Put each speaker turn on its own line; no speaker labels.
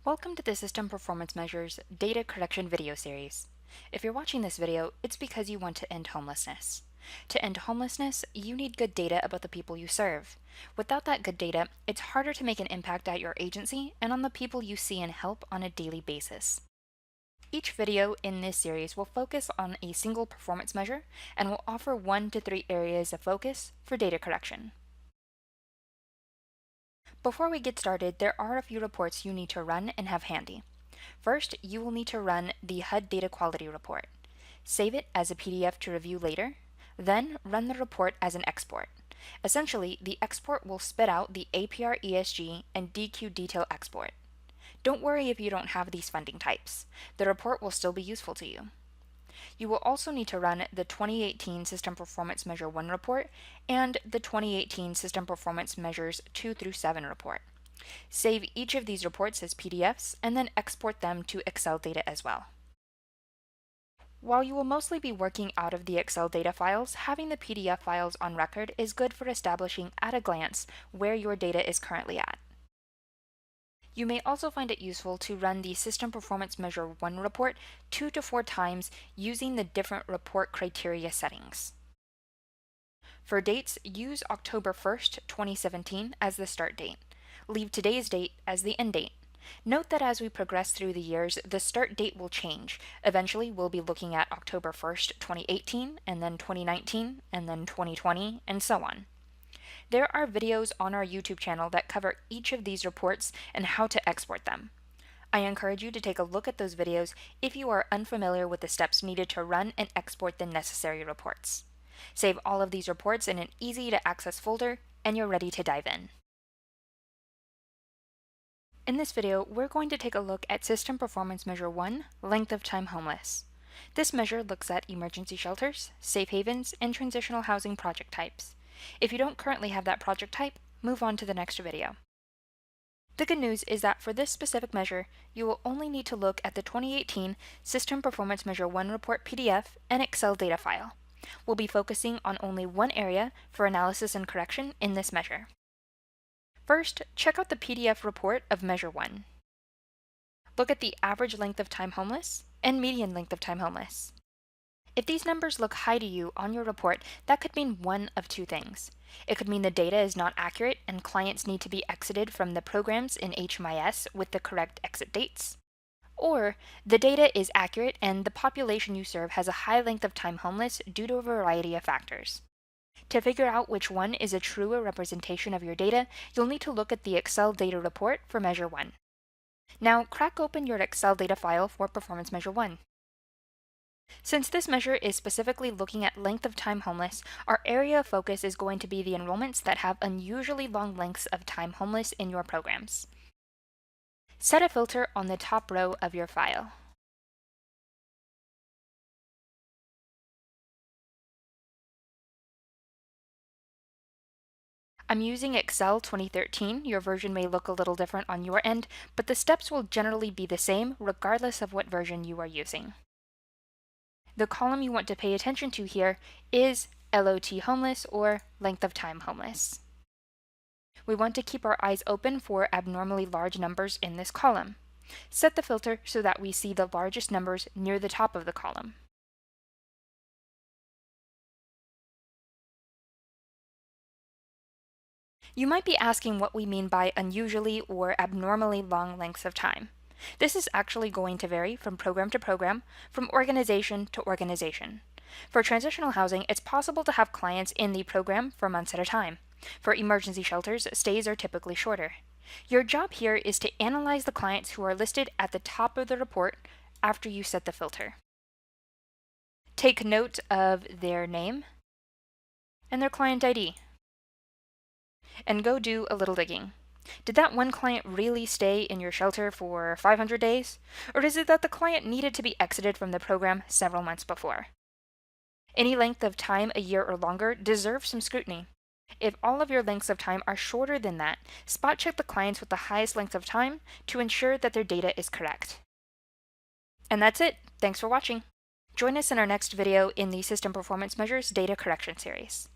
Welcome to the System Performance Measures Data Correction video series. If you're watching this video, it's because you want to end homelessness. To end homelessness, you need good data about the people you serve. Without that good data, it's harder to make an impact at your agency and on the people you see and help on a daily basis. Each video in this series will focus on a single performance measure and will offer 1 to 3 areas of focus for data correction. Before we get started, there are a few reports you need to run and have handy. First, you will need to run the HUD Data Quality Report. Save it as a PDF to review later, then run the report as an export. Essentially, the export will spit out the APR ESG and DQ detail export. Don't worry if you don't have these funding types. The report will still be useful to you. You will also need to run the 2018 System Performance Measure 1 report and the 2018 System Performance Measures 2 through 7 report. Save each of these reports as PDFs and then export them to Excel data as well. While you will mostly be working out of the Excel data files, having the PDF files on record is good for establishing at a glance where your data is currently at. You may also find it useful to run the System Performance Measure 1 report 2 to 4 times using the different report criteria settings. For dates, use October 1st, 2017 as the start date. Leave today's date as the end date. Note that as we progress through the years, the start date will change. Eventually, we'll be looking at October 1st, 2018, and then 2019, and then 2020, and so on. There are videos on our YouTube channel that cover each of these reports and how to export them. I encourage you to take a look at those videos if you are unfamiliar with the steps needed to run and export the necessary reports. Save all of these reports in an easy-to-access folder, and you're ready to dive in. In this video, we're going to take a look at System Performance Measure 1, Length of Time Homeless. This measure looks at emergency shelters, safe havens, and transitional housing project types. If you don't currently have that project type, move on to the next video. The good news is that for this specific measure, you will only need to look at the 2018 System Performance Measure 1 report PDF and Excel data file. We'll be focusing on only one area for analysis and correction in this measure. First, check out the PDF report of Measure 1. Look at the average length of time homeless and median length of time homeless. If these numbers look high to you on your report, that could mean one of two things. It could mean the data is not accurate and clients need to be exited from the programs in HMIS with the correct exit dates. Or the data is accurate and the population you serve has a high length of time homeless due to a variety of factors. To figure out which one is a truer representation of your data, you'll need to look at the Excel data report for Measure 1. Now, crack open your Excel data file for Performance Measure 1. Since this measure is specifically looking at length of time homeless, our area of focus is going to be the enrollments that have unusually long lengths of time homeless in your programs. Set a filter on the top row of your file. I'm using Excel 2013. Your version may look a little different on your end, but the steps will generally be the same regardless of what version you are using. The column you want to pay attention to here is LOT homeless or length of time homeless. We want to keep our eyes open for abnormally large numbers in this column. Set the filter so that we see the largest numbers near the top of the column. You might be asking what we mean by unusually or abnormally long lengths of time. This is actually going to vary from program to program, from organization to organization. For transitional housing, it's possible to have clients in the program for months at a time. For emergency shelters, stays are typically shorter. Your job here is to analyze the clients who are listed at the top of the report after you set the filter. Take note of their name and their client ID. And go do a little digging. Did that one client really stay in your shelter for 500 days? Or is it that the client needed to be exited from the program several months before? Any length of time a year or longer deserves some scrutiny. If all of your lengths of time are shorter than that, spot check the clients with the highest length of time to ensure that their data is correct. And that's it. Thanks for watching. Join us in our next video in the System Performance Measures Data Correction series.